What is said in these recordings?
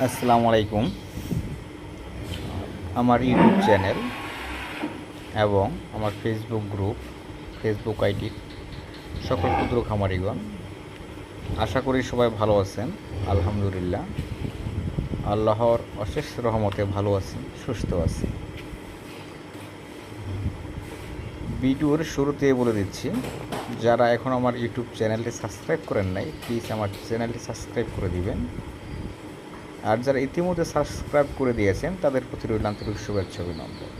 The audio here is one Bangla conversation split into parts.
আসসালামু আলাইকুম। আমার ইউটিউব চ্যানেল এবং আমার ফেসবুক গ্রুপ, ফেসবুক আইডি সকল ক্ষুদ্র খামারিগণ, আশা করি সবাই ভালো আছেন। আলহামদুলিল্লাহ, আল্লাহর অশেষ রহমতে ভালো আছি, সুস্থ আছি। ভিডিওর শুরুতে বলে দিচ্ছি, যারা এখন আমার ইউটিউব চ্যানেলটি সাবস্ক্রাইব করেন নাই, প্লিজ আমার চ্যানেলটি সাবস্ক্রাইব করে দিবেন। আর যারা ইতিমধ্যে সাবস্ক্রাইব করে দিয়েছেন তাদের প্রতি রইল আন্তরিক শুভেচ্ছা অভিনন্দন।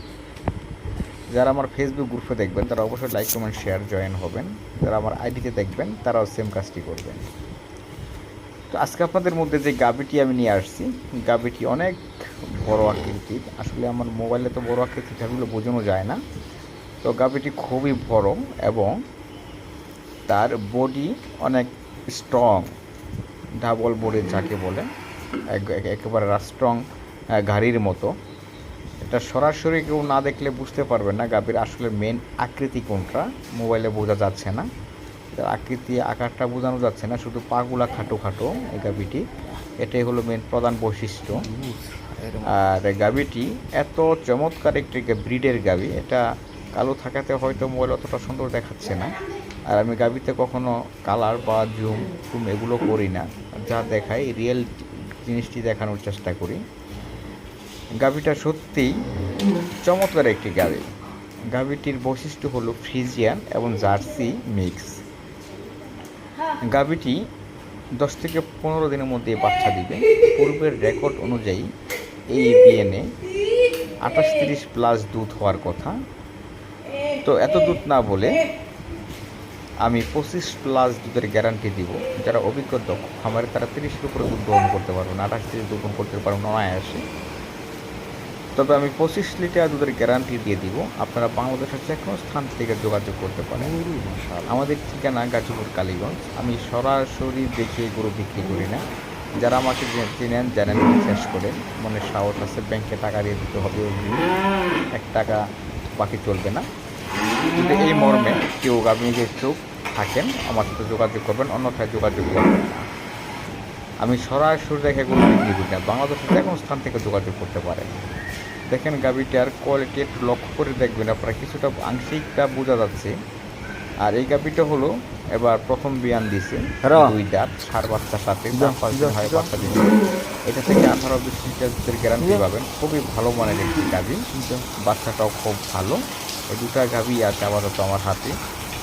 যারা আমার ফেসবুক গ্রুপে দেখবেন তারা অবশ্যই লাইক কমেন্ট শেয়ার জয়েন হবেন। যারা আমার আইডিতে দেখবেন তারাও সেম কাজটি করবেন। তো আজকে আপনাদের মধ্যে যে গাভীটি আমি নিয়ে আসছি, গাভীটি অনেক বড় আকৃতির। আসলে আমার মোবাইলে তো বড় আকৃতির গাভীগুলো বোঝানো যায় না। তো গাভীটি খুবই বড় এবং তার বডি অনেক স্ট্রং, ডাবল বডি যাকে বলে, একেবারে স্ট্রং গাড়ির মতো। এটা সরাসরি কেউ না দেখলে বুঝতে পারবে না গাভীর আসলে মেন আকৃতি কোনটা। মোবাইলে বোঝা যাচ্ছে না, তার আকৃতি আকারটা বোঝানো যাচ্ছে না, শুধু পাগুলা খাটো খাটো এই গাভীটি। এটাই হলো মেন প্রধান বৈশিষ্ট্য। আর গাভীটি এত চমৎকার একটি ব্রিডের গাভী, এটা কালো থাকাতে হয়তো মোবাইল অতটা সুন্দর দেখাচ্ছে না। আর আমি গাভীতে কখনো কালার বা জুম এগুলো করি না, যা দেখাই রিয়েল জিনিসটি দেখানোর চেষ্টা করি। গাভীটা সত্যিই চমৎকার একটি গাভী। গাভীটির বৈশিষ্ট্য হলো ফ্রিজিয়ান এবং জার্সি মিক্স। গাভীটি 10 থেকে 15 দিনের মধ্যে বাচ্চা দিবে। পূর্বের রেকর্ড অনুযায়ী এই বিএনএ 28-30 প্লাস দুধ হওয়ার কথা। তো এত দুধ না বলে আমি 25 প্লাস দুধের গ্যারান্টি দিব। যারা অভিজ্ঞ দক্ষ খামারে তারা 30-এর উপরে দুধ দহন করতে পারবেন, 28-30 দুধ করতে পারবেন অনায়াসে। তবে আমি 25 লিটার দুধের গ্যারান্টি দিয়ে দিব। আপনারা বাংলাদেশের যে কোনো স্থান থেকে যোগাযোগ করতে পারেন। আমাদের ঠিকানা গাজীপুর কালীগঞ্জ। আমি সরাসরি দেখে গরু বিক্রি করি না। যারা আমাকে চেনেন জানেন, বিশ্বাস করেন, মনে সাহস আছে, ব্যাংকে টাকা দিয়ে দিতে হবে, 1 টাকা বাকি চলবে না। যদি এই মর্মে কেউ আপনি যে চোখ থাকেন আমার সাথে যোগাযোগ করবেন, অন্যথায় যোগাযোগ করবেন না। আমি সরাসরি দেখে গরু বিক্রি করি না, বাংলাদেশের যে কোনো স্থান থেকে যোগাযোগ করতে পারেন। দেখেন গাভীটার কোয়ালিটি একটু লক্ষ্য করে দেখবেন, আপনারা কিছুটা আংশিকটা বোঝা যাচ্ছে। আর এই গাভীটা হলো এবার প্রথম বিয়ান দিছে, 2 দাঁত, সার বাচ্চার সাথে 5 দিন হয় বাচ্চা দিচ্ছে। এটা থেকে 18-20 লিটার দুধের গ্যারান্টি পাবেন। খুবই ভালো মানের একটি গাভী, বাচ্চাটাও খুব ভালো। এই 2টা গাভী আছে আপাতত আমার হাতে,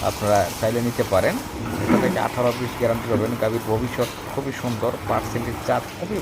আপনারা চাইলে নিতে পারেন। এটা থেকে 18-20 গ্যারান্টি পাবেন। গাভীর ভবিষ্যৎ খুবই সুন্দর, পার্সেন্টেজ চার্জ খুবই